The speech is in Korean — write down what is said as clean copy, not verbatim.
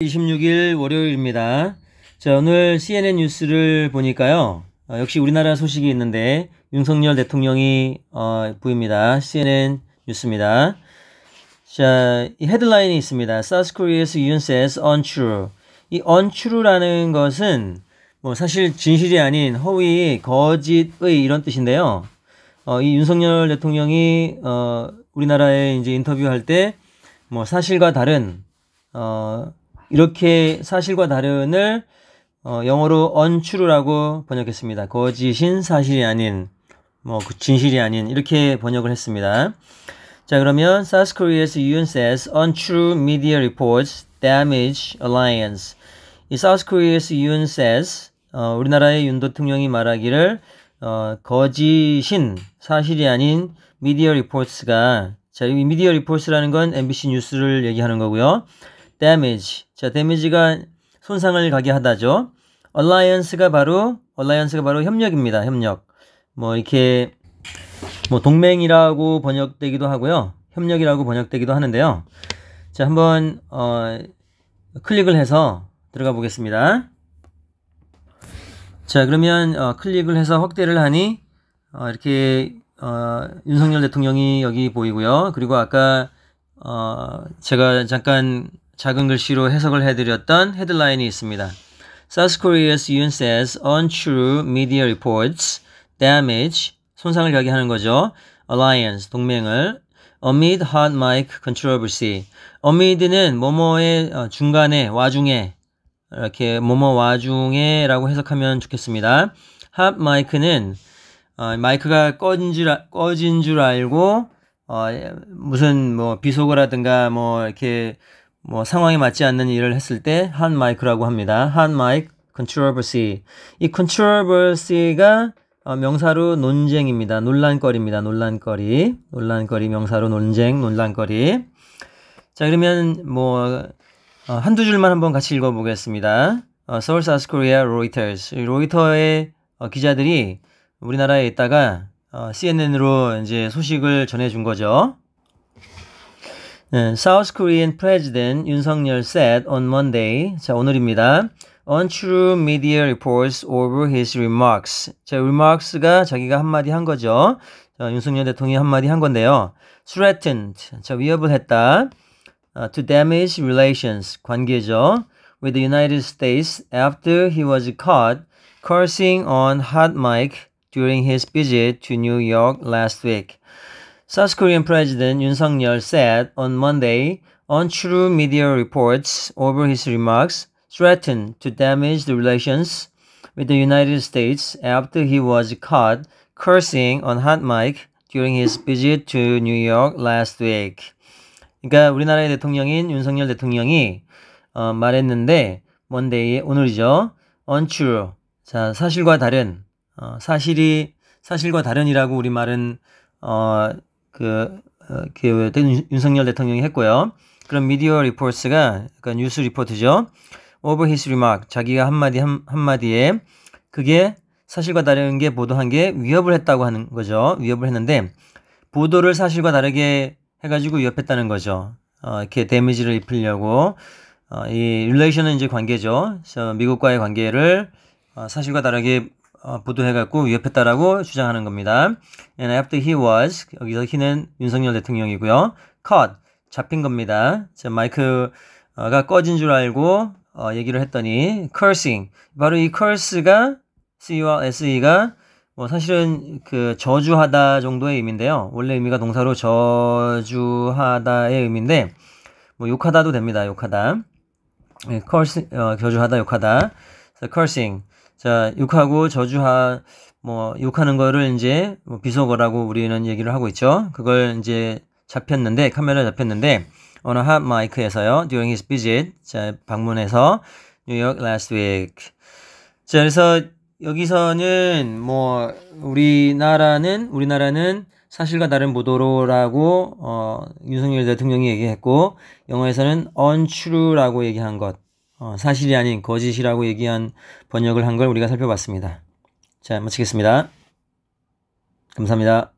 26일 월요일입니다. 자, 오늘 CNN 뉴스를 보니까요. 역시 우리나라 소식이 있는데 윤석열 대통령이 보입니다. CNN 뉴스입니다. 자, 이 헤드라인이 있습니다. South Korea's Yoon says untrue. 이 untrue라는 것은 뭐 사실 진실이 아닌 허위, 거짓의 이런 뜻인데요. 이 윤석열 대통령이 우리나라에 이제 인터뷰할 때 뭐 사실과 다른 이렇게 사실과 다른을 영어로 untrue라고 번역했습니다. 거짓인, 사실이 아닌, 뭐 진실이 아닌 이렇게 번역을 했습니다. 자, 그러면 South Korea's Yoon says untrue media reports damage alliance. 이 South Korea's Yoon says 우리나라의 윤 대통령이 말하기를 거짓인, 사실이 아닌 미디어 리포트가, 자, 이 미디어 리포트라는 건 MBC 뉴스를 얘기하는 거고요. damage. 자, damage가 손상을 가게 하다죠. alliance가 바로 협력입니다. 협력. 뭐 이렇게 뭐 동맹이라고 번역되기도 하고요. 협력이라고 번역되기도 하는데요. 자, 한번 클릭을 해서 들어가 보겠습니다. 자, 그러면 클릭을 해서 확대를 하니 이렇게 윤석열 대통령이 여기 보이고요. 그리고 아까 제가 잠깐 작은 글씨로 해석을 해드렸던 헤드라인이 있습니다. South Korea's Yoon says untrue media reports damage, 손상을 가게 하는 거죠. alliance, 동맹을 amid hot mic controversy. amid는 뭐뭐의 중간에, 와중에, 이렇게 뭐뭐 와중에라고 해석하면 좋겠습니다. hot mic는 마이크가 꺼진 줄 알고 무슨 뭐 비속어라든가 뭐 이렇게 뭐 상황에 맞지 않는 일을 했을 때 hot mic라고 합니다. hot mic controversy. 이 controversy가 명사로 논쟁입니다. 논란거리입니다. 논란거리 명사로 논쟁, 논란거리. 자, 그러면 뭐 한두 줄만 한번 같이 읽어보겠습니다. Seoul, South Korea, Reuters. 로이터의 기자들이 우리나라에 있다가 CNN으로 이제 소식을 전해준 거죠. South Korean President 윤석열 said on Monday. 자, 오늘입니다. Untrue media reports over his remarks. 자, remarks가 자기가 한마디 한 거죠. 자, 윤석열 대통령이 한마디 한 건데요. Threatened. 자, 위협을 했다. To damage relations. 관계죠. With the United States after he was caught cursing on hot mic during his visit to New York last week. South Korean President Yoon Suk-yeol said on Monday untrue media reports over his remarks threatened to damage the relations with the United States after he was caught cursing on hot mic during his visit to New York last week. 그러니까 우리나라의 대통령인 윤석열 대통령이 말했는데 Monday에 오늘이죠. untrue. 자, 사실과 다른. 사실과 다른이라고 우리 말은 윤석열 대통령이 했고요. 그럼 미디어 리포트가 그러니까 뉴스 리포트죠. Over his remark, 자기가 한마디에 그게 사실과 다른 게 보도한 게 위협을 했다고 하는 거죠. 위협을 했는데 보도를 사실과 다르게 해가지고 위협했다는 거죠. 이렇게 데미지를 입히려고 이 relation은 이제 관계죠. 그래서 미국과의 관계를 사실과 다르게 보도해갖고 위협했다라고 주장하는 겁니다. And after he was, 여기서 he는 윤석열 대통령이고요. caught, 잡힌 겁니다. 자, 마이크가 꺼진 줄 알고 얘기를 했더니 cursing, 바로 이 curse가 C와 SE가 뭐 사실은 그 저주하다 정도의 의미인데요. 원래 의미가 동사로 저주하다의 의미인데 뭐 욕하다도 됩니다. 욕하다. curse, 저주하다, 욕하다. cursing. 자, 욕하고 욕하는 거를 이제 뭐 비속어라고 우리는 얘기를 하고 있죠. 그걸 이제 카메라 잡혔는데, 어느 hot mic에서요, during his visit, 자, 방문해서, New York last week. 자, 그래서 여기서는 뭐, 우리나라는 사실과 다른 보도로라고, 윤석열 대통령이 얘기했고, 영어에서는 untrue라고 얘기한 것. 사실이 아닌 거짓이라고 얘기한 번역을 한 걸 우리가 살펴봤습니다. 자, 마치겠습니다. 감사합니다.